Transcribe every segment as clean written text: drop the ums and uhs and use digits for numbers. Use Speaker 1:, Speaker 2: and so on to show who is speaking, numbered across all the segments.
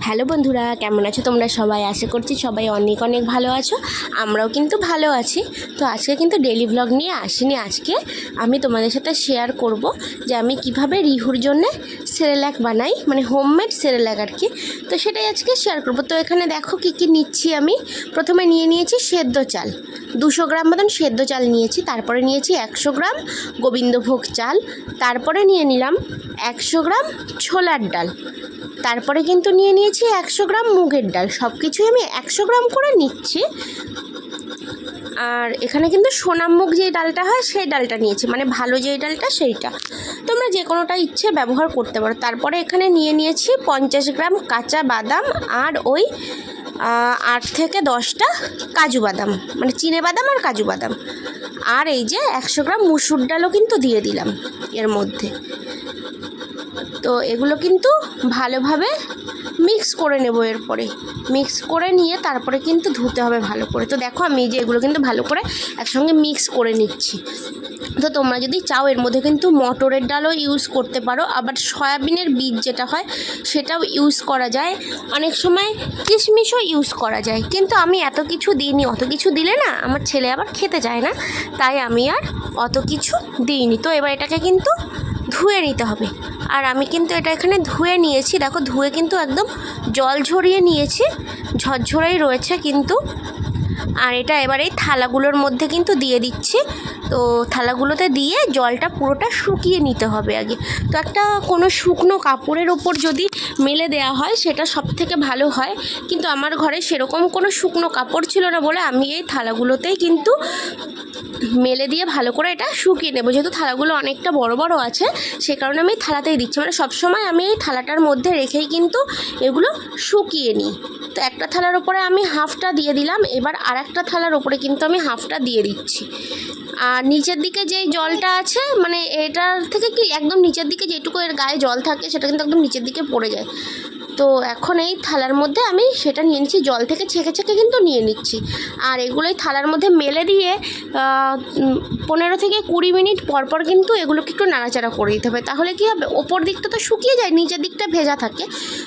Speaker 1: Hello বন্ধুরা, কেমন আছো তোমরা সবাই? আশা করছি সবাই অনেক অনেক ভালো আছো। আমরাও কিন্তু ভালো আছি। তো আজকে কিন্তু ডেলি ভ্লগ নিয়ে আসিনি। আজকে আমি তোমাদের সাথে শেয়ার করব যে আমি কিভাবে রিহুর জন্য সেরেল্যাক বানাই, মানে হোমমেড সেরেল্যাক আর কি। তো সেটাই আজকে শেয়ার করব। তো এখানে দেখো কি কি নিচ্ছি আমি। প্রথমে নিয়েছি সেদ্ধ চাল, 200 গ্রাম মতন সেদ্ধ চাল নিয়েছি। তারপরে নিয়েছি 100 গ্রাম গোবিন্দভোগ চাল। তারপরে নিয়ে নিলাম 100 গ্রাম ছোলার ডাল। তারপরে কিন্তু নিয়েছি 100 গ্রাম মুগের ডাল। সব কিছুই আমি 100 গ্রাম করে নিচ্ছি। আর এখানে কিন্তু সোনামুগ যে ডালটা হয় সেই ডালটা নিয়েছি, মানে ভালো যে ডালটা সেইটা। তোমরা যে কোনোটা ইচ্ছে ব্যবহার করতে পারো। তারপরে এখানে নিয়েছি 50 গ্রাম কাঁচা বাদাম আর ওই 8 থেকে 10টা কাজু বাদাম, মানে চিনে বাদাম আর কাজু বাদাম। আর এই যে 100 গ্রাম মুসুর ডালও কিন্তু দিয়ে দিলাম এর মধ্যে। তো এগুলো কিন্তু ভালোভাবে মিক্স করে নেব। এরপরে মিক্স করে নিয়ে তারপরে কিন্তু ধুতে হবে ভালো করে। তো দেখো আমি যে এগুলো কিন্তু ভালো করে একসঙ্গে মিক্স করে নিচ্ছি। তো তোমরা যদি চাও এর মধ্যে কিন্তু মটরের ডালও ইউজ করতে পারো, আবার সয়াবিনের বীজ যেটা হয় সেটাও ইউজ করা যায়, অনেক সময় কিশমিশও ইউজ করা যায়। কিন্তু আমি এত কিছু দিইনি, অত কিছু দিলে না আমার ছেলে আবার খেতে চায় না, তাই আমি আর অত কিছু দিইনি। তো এবার এটাকে কিন্তু ধুয়ে নিতে হবে। আর আমি কিন্তু এটা এখানে ধুয়ে নিয়েছি, দেখো ধুয়ে কিন্তু একদম জল ঝরিয়ে নিয়েছি, ঝরঝরেই রয়েছে কিন্তু। আর এটা এবার এই থালাগুলোর মধ্যে কিন্তু দিয়ে দিচ্ছি। তো থালাগুলোতে দিয়ে জলটা পুরোটা শুকিয়ে নিতে হবে আগে। তো একটা কোনো শুকনো কাপড়ের ওপর যদি মেলে দেওয়া হয় সেটা সবথেকে ভালো হয়, কিন্তু আমার ঘরে সেরকম কোনো শুকনো কাপড় ছিল না বলে আমি এই থালাগুলোতেই কিন্তু মেলে দিয়ে ভালো করে এটা শুকিয়ে নেব। যেহেতু থালাগুলো অনেকটা বড় বড় আছে সে কারণে আমি থালাতেই দিচ্ছি, মানে সবসময় আমি এই থালাটার মধ্যে রেখেই কিন্তু এগুলো শুকিয়ে নিই। তো একটা থালার উপরে আমি হাফটা দিয়ে দিলাম, এবার আর একটা থালার উপরে কিন্তু আমি হাফটা দিয়ে দিচ্ছি। আর নিচের দিকে যেই জলটা আছে, মানে এটার থেকে কি একদম নিচের দিকে যেটুকু এর গায়ে জল থাকে সেটা কিন্তু একদম নিচের দিকে পড়ে যায়। তো এখন এই থালার মধ্যে আমি সেটা নিয়ে নিচ্ছি, জল থেকে ছেঁকে ছেঁকে কিন্তু নিয়ে নিচ্ছি। আর এগুলোই থালার মধ্যে মেলে দিয়ে 15 থেকে 20 মিনিট পরপর কিন্তু এগুলোকে একটু নাড়াচাড়া করে দিতে হবে। তাহলে কী হবে, ওপর দিকটা তো শুকিয়ে যায়, নিচের দিকটা ভেজা থাকে।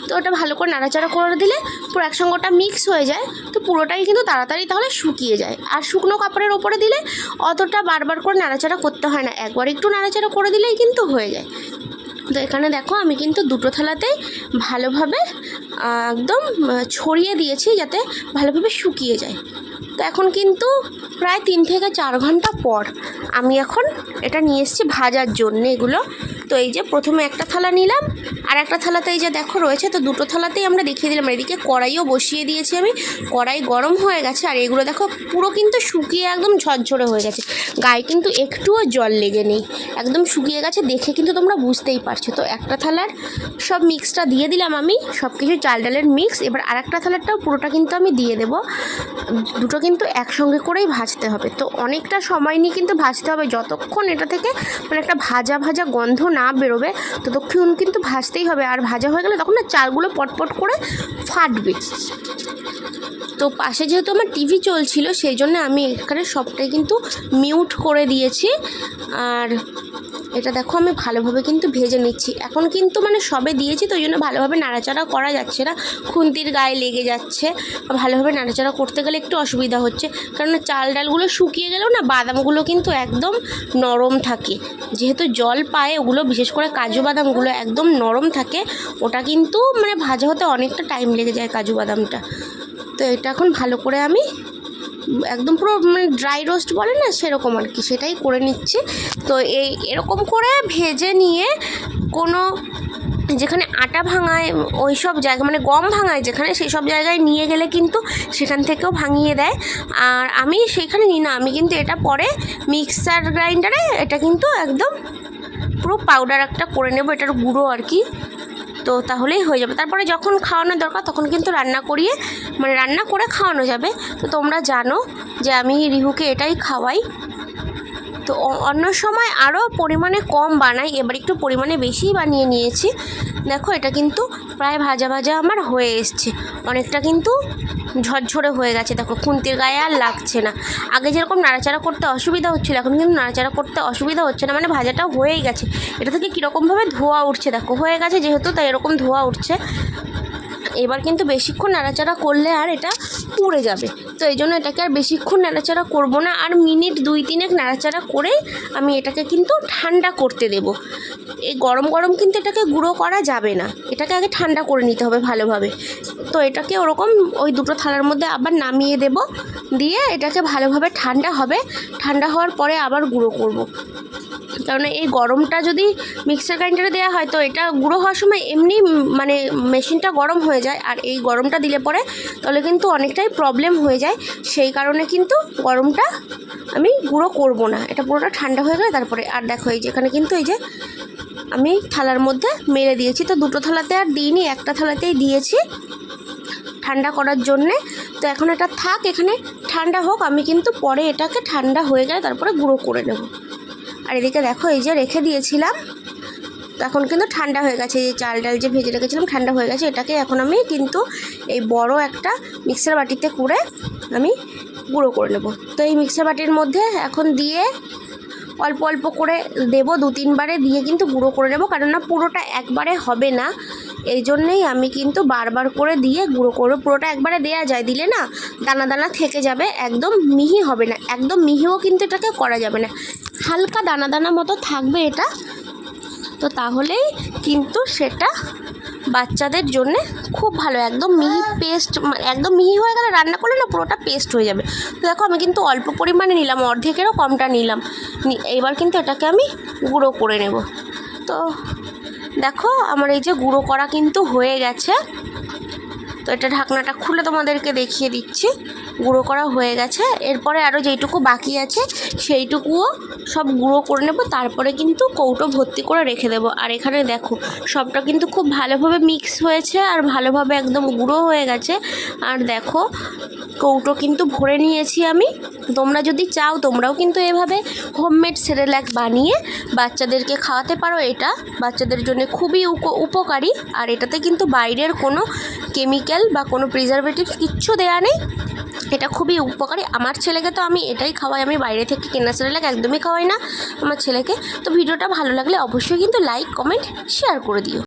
Speaker 1: তো ওটা ভালো করে নাড়াচাড়া করে দিলে পুরো একসঙ্গে ওটা মিক্স হয়ে যায়। তো পুরোটাই কিন্তু তাড়াতাড়ি তাহলে শুকিয়ে যায়। আর শুকনো কাপড়ের ওপরে দিলে অতটা বারবার করে নাড়াচাড়া করতে হয় না, একবার একটু নাড়াচাড়া করে দিলেই কিন্তু হয়ে যায়। তো এখানে দেখো আমি কিন্তু দুটো থালাতেই ভালোভাবে একদম ছড়িয়ে দিয়েছি যাতে ভালোভাবে শুকিয়ে যায়। তো এখন কিন্তু প্রায় 3 থেকে 4 ঘন্টা পর আমি এখন এটা নিয়ে এসেছি ভাজার জন্য এগুলো। তো এই যে প্রথমে একটা থালা নিলাম, আর একটা থালাতে এই যে দেখো রয়েছে। তো দুটো থালাতেই আমরা দেখিয়ে দিলাম। এদিকে কড়াইও বসিয়ে দিয়েছি আমি, কড়াই গরম হয়ে গেছে। আর এগুলো দেখো পুরো কিন্তু শুকিয়ে একদম ঝরঝরে হয়ে গেছে, গায়ে কিন্তু একটুও জল লেগে নেই, একদম শুকিয়ে গেছে, দেখে কিন্তু তোমরা বুঝতেই পারছো। তো একটা থালার সব মিক্সটা দিয়ে দিলাম আমি, সব কিছু চাল ডালের মিক্স। এবার আর একটা থালারটাও পুরোটা কিন্তু আমি দিয়ে দেবো। দুটো কিন্তু একসঙ্গে করেই ভাজতে হবে। তো অনেকটা সময় নিয়ে কিন্তু ভাজতে হবে, যতক্ষণ এটা থেকে মানে একটা ভাজা ভাজা গন্ধ না বেরোবে ততক্ষণ কিন্তু ভাজতেই হবে। আর ভাজা হয়ে গেলে তখন না চালগুলো পটপট করে ফাটবে। তো পাশে যেহেতু আমার টিভি চলছিল সেই জন্য আমি এখানে সবটাই কিন্তু মিউট করে দিয়েছি। আর এটা দেখো আমি ভালোভাবে কিন্তু ভেজে নিচ্ছি। এখন কিন্তু মানে সবে দিয়েছি তো ওই জন্য ভালোভাবে নাড়াচাড়া করা যাচ্ছে না, খুন্তির গায়ে লেগে যাচ্ছে। ভালোভাবে নাড়াচাড়া করতে গেলে একটু অসুবিধা হচ্ছে, কারণ চাল ডালগুলো শুকিয়ে গেলেও না বাদামগুলো কিন্তু একদম নরম থাকে। যেহেতু জল পায় ওগুলো, বিশেষ করে কাজু বাদামগুলো একদম নরম থাকে, ওটা কিন্তু মানে ভাজা হতে অনেকটা টাইম লেগে যায় কাজু বাদামটা। তো এটা এখন ভালো করে আমি একদম পুরো মানে ড্রাই রোস্ট বলে না সেরকম আর কি, সেটাই করে নিচ্ছি। তো এরকম করে ভেজে নিয়ে কোনো যেখানে আটা ভাঙায় ওই সব জায়গা, মানে গম ভাঙায় যেখানে, সেই সব জায়গায় নিয়ে গেলে কিন্তু সেখান থেকেও ভাঙিয়ে দেয়। আর আমি সেখানে নিই না, আমি কিন্তু এটা পরে মিক্সার গ্রাইন্ডারে এটা কিন্তু একদম পুরো পাউডার একটা করে নেব, এটার গুঁড়ো আর কি। তো তাহলেই হয়ে যাবে। তারপরে যখন খাওয়ানোর দরকার তখন কিন্তু রান্না করে খাওয়ানো যাবে। তো তোমরা জানো যে আমি রিহুকে এটাই খাওয়াই। তো অন্য সময় আরও পরিমাণে কম বানাই, এবার একটু পরিমাণে বেশিই বানিয়ে নিয়েছি। দেখো এটা কিন্তু প্রায় ভাজা ভাজা আমার হয়ে এসছে, অনেকটা কিন্তু ঝরঝরে হয়ে গেছে। দেখো খুন্তির গায়ে আর লাগছে না। আগে যেরকম নাড়াচাড়া করতে অসুবিধা হচ্ছিলো এখন কিন্তু নাড়াচাড়া করতে অসুবিধা হচ্ছে না, মানে ভাজাটাও হয়েই গেছে। এটা থেকে কীরকমভাবে ধোয়া উঠছে, দেখো হয়ে গেছে যেহেতু তাই এরকম ধোয়া উঠছে। এবার কিন্তু বেশিক্ষণ নাড়াচাড়া করলে আর এটা পুড়ে যাবে, তো এই জন্য এটাকে আর বেশিক্ষণ নাড়াচাড়া করব না, আর মিনিট 2-3 নাড়াচাড়া করে আমি এটাকে কিন্তু ঠান্ডা করতে দেব। এই গরম গরম কিন্তু এটাকে গুঁড়ো করা যাবে না, এটাকে আগে ঠান্ডা করে নিতে হবে ভালোভাবে। তো এটাকে ওরকম ওই দুটো থালার মধ্যে আবার নামিয়ে দেব, দিয়ে এটাকে ভালোভাবে ঠান্ডা হবে, ঠান্ডা হওয়ার পরে আবার গুঁড়ো করব। কারণ এই গরমটা যদি মিক্সার গ্রাইন্ডারে দেওয়া হয় তো এটা গুঁড়ো হওয়ার সময় এমনি মানে মেশিনটা গরম হয়ে যায়, আর এই গরমটা দিলে পরে তাহলে কিন্তু অনেকটাই প্রবলেম হয়ে যায়। সেই কারণে কিন্তু গরমটা আমি গুঁড়ো করব না, এটা পুরোটা ঠান্ডা হয়ে গেলে তারপরে। আর দেখো এই যে এখানে কিন্তু এই যে আমি থালার মধ্যে মেরে দিয়েছি, তো দুটো থালাতে আর দিইনি, একটা থালাতেই দিয়েছি ঠান্ডা করার জন্যে। তো এখন এটা থাক এখানে ঠান্ডা হোক, আমি কিন্তু পরে এটাকে ঠান্ডা হয়ে গেলে তারপরে গুঁড়ো করে নেব। আর এদিকে দেখো এই যে রেখে দিয়েছিলাম, তখন কিন্তু ঠান্ডা হয়ে গেছে, এই চাল ডাল যে ভেজে রেখেছিলাম ঠান্ডা হয়ে গেছে। এটাকে এখন আমি কিন্তু এই বড় একটা মিক্সার বাটিতে করে আমি গুঁড়ো করে নেব। তো এই মিক্সার বাটির মধ্যে এখন দিয়ে অল্প অল্প করে দেব, 2-3 বারে দিয়ে কিন্তু গুঁড়ো করে নেব, কারণ না পুরোটা একবারে হবে না, এই জন্যেই আমি কিন্তু বারবার করে দিয়ে গুঁড়ো করবো। পুরোটা একবারে দেয়া যায়, দিলে না দানা দানা থেকে যাবে, একদম মিহি হবে না, একদম মিহিও কিন্তু এটাকে করা যাবে না, হালকা দানা দানা মতো থাকবে এটা। তো তাহলেই কিন্তু সেটা বাচ্চাদের জন্যে খুব ভালো, একদম মিহি পেস্ট, একদম মিহি হয়ে গেলে রান্না করলে না পুরোটা পেস্ট হয়ে যাবে। তো দেখো আমি কিন্তু অল্প পরিমাণে নিলাম, অর্ধেকেরও কমটা নিলাম, এবার কিন্তু এটাকে আমি গুঁড়ো করে নেব। তো দেখো আমার এই যে গুঁড়ো করা কিন্তু হয়ে গেছে, তো এটা ঢাকনাটা খুলে তোমাদেরকে দেখিয়ে দিচ্ছি, গুঁড়ো করা হয়ে গেছে। এরপরে আরও যেইটুকু বাকি আছে সেইটুকুও সব গুঁড়ো করে নেব, তারপরে কিন্তু কৌটো ভর্তি করে রেখে দেবো। আর এখানে দেখো সবটা কিন্তু খুব ভালোভাবে মিক্স হয়েছে আর ভালোভাবে একদম গুঁড়ো হয়ে গেছে। আর দেখো কৌটো কিন্তু ভরে নিয়েছি আমি। তোমরা যদি চাও তোমরাও কিন্তু এভাবে হোমমেড সেরেল্যাক বানিয়ে বাচ্চাদেরকে খাওয়াতে পারো, এটা বাচ্চাদের জন্য খুবই উপকারী। আর এটাতে কিন্তু বাইরের কোনো কেমিক্যাল বা কোনো প্রিজারভেটিভস কিচ্ছু দেয়া নেই, এটা খুবই উপকারী। আমার ছেলেকে তো আমি এটাই খাওয়াই, আমি বাইরে থেকে কেনা সেরেল্যাক একদমই খাওয়াই না আমার ছেলেকে। তো ভিডিওটা ভালো লাগলে অবশ্যই কিন্তু লাইক কমেন্ট শেয়ার করে দিও।